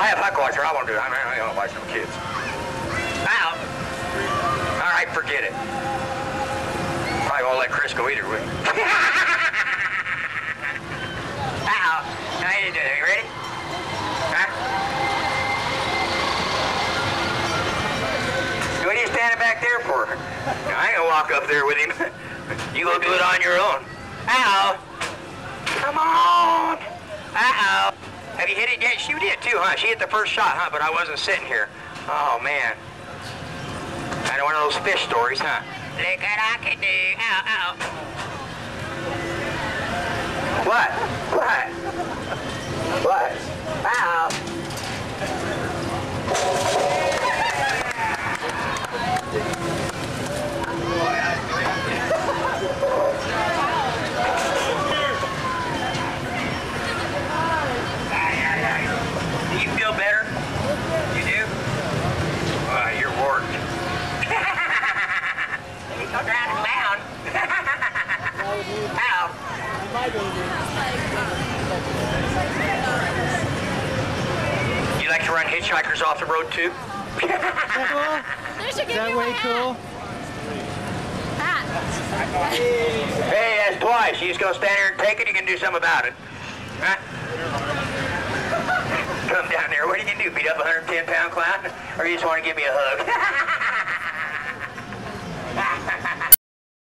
I have hot water. I won't do it. I don't watch no kids. Ow. All right, forget it. Probably won't let Chris go either way. Ow. Now you do it. You ready? Huh? What are you standing back there for? I ain't gonna walk up there with him. You go do it on your own. Ow. Come on. Uh-oh. Have you hit it yet? She did too, huh? She hit the first shot, huh? But I wasn't sitting here. Oh, man. Kind of one of those fish stories, huh? Look what I can do. Ow, ow. What? What? What? Ow. Do you feel better? You do? You're worked. You go around and clown. Ow. You like to run hitchhikers off the road too? Is that way cool? Hey, that's twice. You just gonna stand here and take it? You can do something about it. Huh? Come down there. What are you gonna do? Beat up a 110-pound clown? Or you just want to give me a hug?